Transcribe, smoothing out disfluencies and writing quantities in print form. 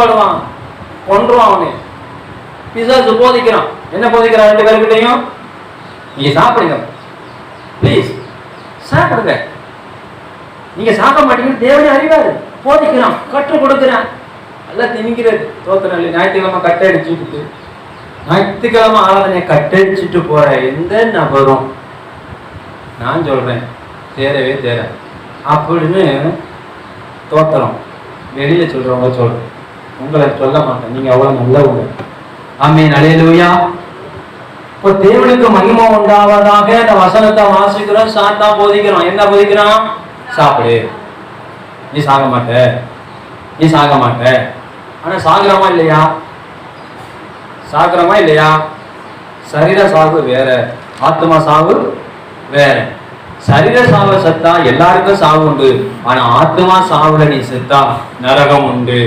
படுவான், கொன்றுவான். அவனு பிசாசு போதிக்கிறான். என்ன போதிக்கிறான்? 2 பேருக்கிட்டையும் நீங்க சாப்பிடுங்க, பிளீஸ் சாப்பிடுங்க. நீங்க சாப்பிட மாட்டீங்கன்னு தேவனே அறிவாரு. போதிக்கிறான், கற்றுக் கொடுக்கிறான். நல்லா திணிக்கிறது. தோத்திரம் இல்லை. ஞாயிற்றுக்கிழமை கட்டை அடிச்சுட்டு, ஞாயிற்றுக்கிழமை ஆராதனையை கட்டடிச்சுட்டு போற எந்த நபரும் நான் சொல்றேன் தேரவே தேர அப்படின்னு தோத்திரம் வெளியில சொல்றவங்க சொல்றேன். உங்களை சொல்ல மாட்டேன், நீங்க அவ்வளவு நல்லவங்க. ஆமீன், அல்லேலூயா. இப்போ தேவனுக்கு மகிமை உண்டாவதாக இந்த வசனத்தை வாசிக்கிறோம், சாத்தா போதிக்கிறோம். என்ன போதிக்கிறான்? சாப்பிடு, நீ சாக மாட்ட, நீ சாக மாட்ட. ஆனா சாகுறமா இல்லையா? சாகுறமா இல்லையா? சரீர சாவு வேற, ஆத்மா சாவு வேற. சரீர சாவு செத்தா எல்லாருக்கும் சாவு உண்டு. ஆனா ஆத்மா சாவுல நீ செத்தா நரகம் உண்டு.